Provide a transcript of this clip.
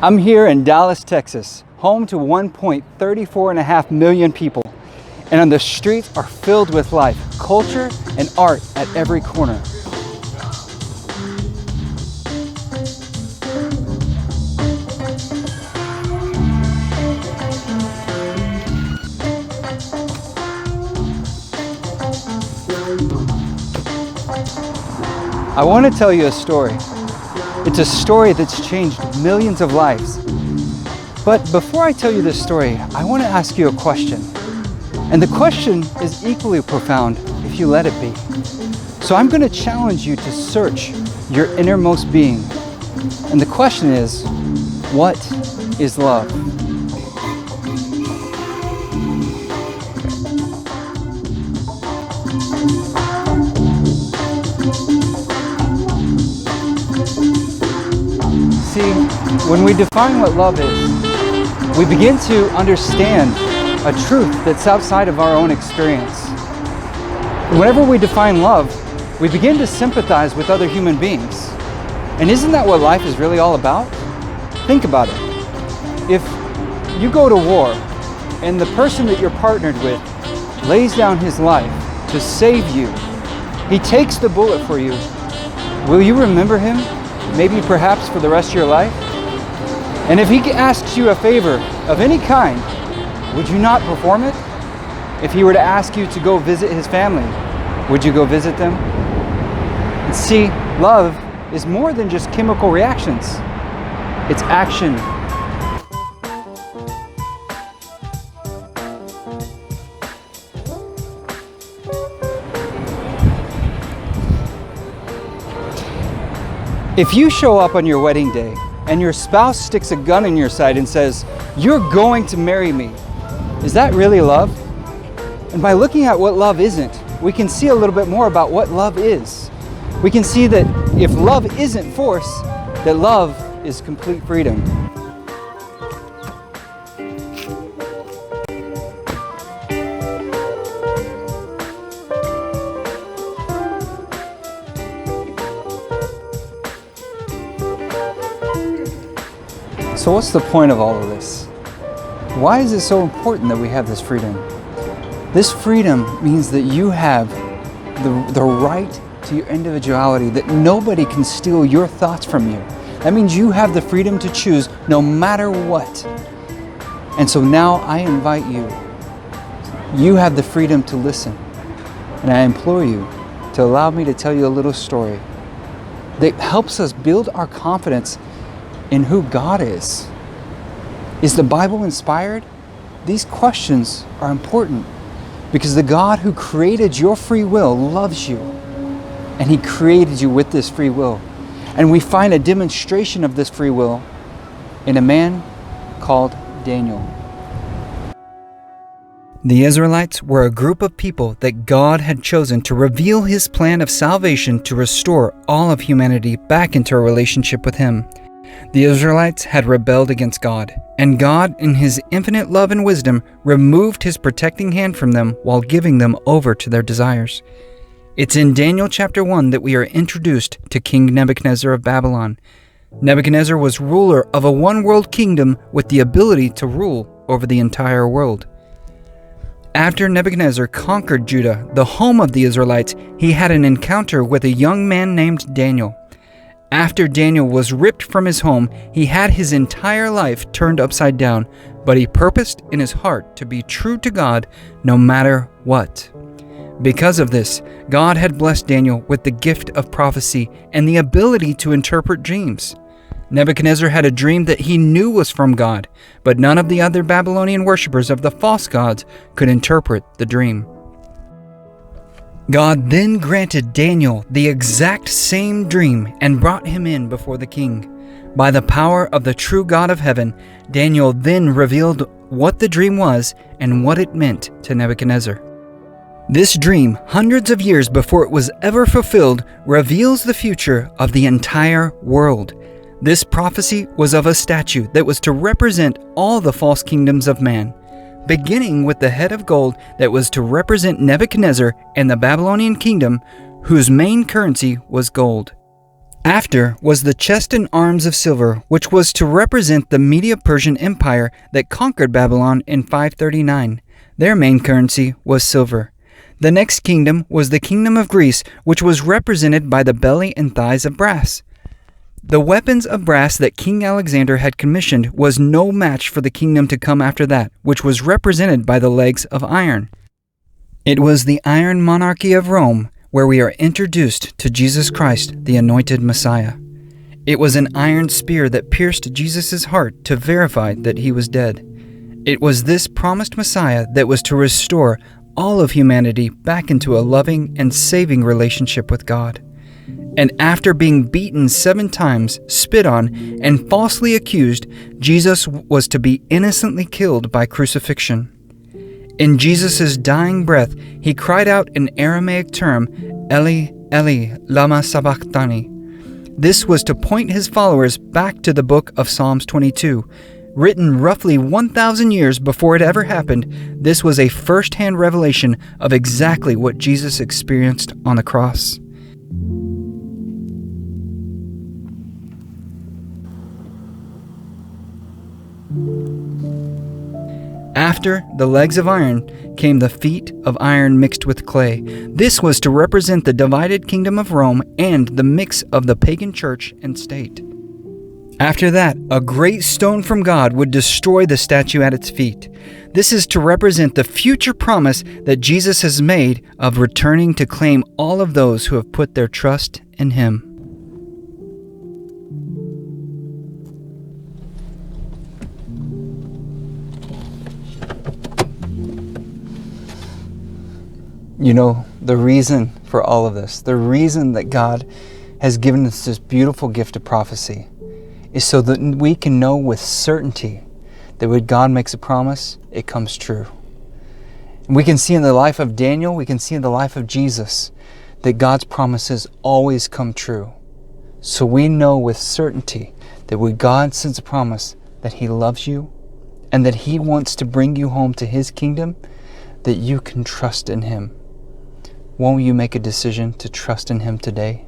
I'm here in Dallas, Texas, home to 1.34.5 million people. And the streets are filled with life, culture, and art at every corner. I want to tell you a story. It's a story that's changed millions of lives. But before I tell you this story, I want to ask you a question. And the question is equally profound if you let it be. So I'm going to challenge you to search your innermost being. And the question is, what is love? See, when we define what love is, we begin to understand a truth that's outside of our own experience. Whenever we define love, we begin to sympathize with other human beings. And isn't that what life is really all about? Think about it. If you go to war and the person that you're partnered with lays down his life to save you, he takes the bullet for you, will you remember him? Maybe perhaps for the rest of your life? And if he asks you a favor of any kind, would you not perform it? If he were to ask you to go visit his family, would you go visit them? And see, love is more than just chemical reactions. It's action. If you show up on your wedding day and your spouse sticks a gun in your side and says, "You're going to marry me," is that really love? And by looking at what love isn't, we can see a little bit more about what love is. We can see that if love isn't force, that love is complete freedom. So what's the point of all of this? Why is it so important that we have this freedom? This freedom means that you have the right to your individuality, that nobody can steal your thoughts from you. That means you have the freedom to choose no matter what. And so now I invite you. You have the freedom to listen. And I implore you to allow me to tell you a little story that helps us build our confidence in who God is. Is the Bible inspired? These questions are important because the God who created your free will loves you, and He created you with this free will. And we find a demonstration of this free will in a man called Daniel. The Israelites were a group of people that God had chosen to reveal His plan of salvation to restore all of humanity back into a relationship with Him. The Israelites had rebelled against God, and God, in His infinite love and wisdom, removed His protecting hand from them while giving them over to their desires. It's in Daniel chapter 1 that we are introduced to King Nebuchadnezzar of Babylon. Nebuchadnezzar was ruler of a one-world kingdom with the ability to rule over the entire world. After Nebuchadnezzar conquered Judah, the home of the Israelites, he had an encounter with a young man named Daniel. After Daniel was ripped from his home, he had his entire life turned upside down, but he purposed in his heart to be true to God no matter what. Because of this, God had blessed Daniel with the gift of prophecy and the ability to interpret dreams. Nebuchadnezzar had a dream that he knew was from God, but none of the other Babylonian worshippers of the false gods could interpret the dream. God then granted Daniel the exact same dream and brought him in before the king. By the power of the true God of heaven, Daniel then revealed what the dream was and what it meant to Nebuchadnezzar. This dream, hundreds of years before it was ever fulfilled, reveals the future of the entire world. This prophecy was of a statue that was to represent all the false kingdoms of man, beginning with the head of gold that was to represent Nebuchadnezzar and the Babylonian kingdom, whose main currency was gold. After was the chest and arms of silver, which was to represent the Medo-Persian Empire that conquered Babylon in 539. Their main currency was silver. The next kingdom was the kingdom of Greece, which was represented by the belly and thighs of brass. The weapons of brass that King Alexander had commissioned was no match for the kingdom to come after that, which was represented by the legs of iron. It was the iron monarchy of Rome where we are introduced to Jesus Christ, the anointed Messiah. It was an iron spear that pierced Jesus' heart to verify that he was dead. It was this promised Messiah that was to restore all of humanity back into a loving and saving relationship with God. And after being beaten 7 times, spit on, and falsely accused, Jesus was to be innocently killed by crucifixion. In Jesus' dying breath, he cried out an Aramaic term, Eli, Eli, lama sabachthani. This was to point his followers back to the book of Psalms 22. Written roughly 1,000 years before it ever happened, this was a first-hand revelation of exactly what Jesus experienced on the cross. After the legs of iron came the feet of iron mixed with clay. This was to represent the divided kingdom of Rome and the mix of the pagan church and state. After that, a great stone from God would destroy the statue at its feet. This is to represent the future promise that Jesus has made of returning to claim all of those who have put their trust in him. You know, the reason for all of this, the reason that God has given us this beautiful gift of prophecy is so that we can know with certainty that when God makes a promise, it comes true. And we can see in the life of Daniel, we can see in the life of Jesus, that God's promises always come true. So we know with certainty that when God sends a promise that he loves you and that he wants to bring you home to his kingdom, that you can trust in him. Won't you make a decision to trust in him today?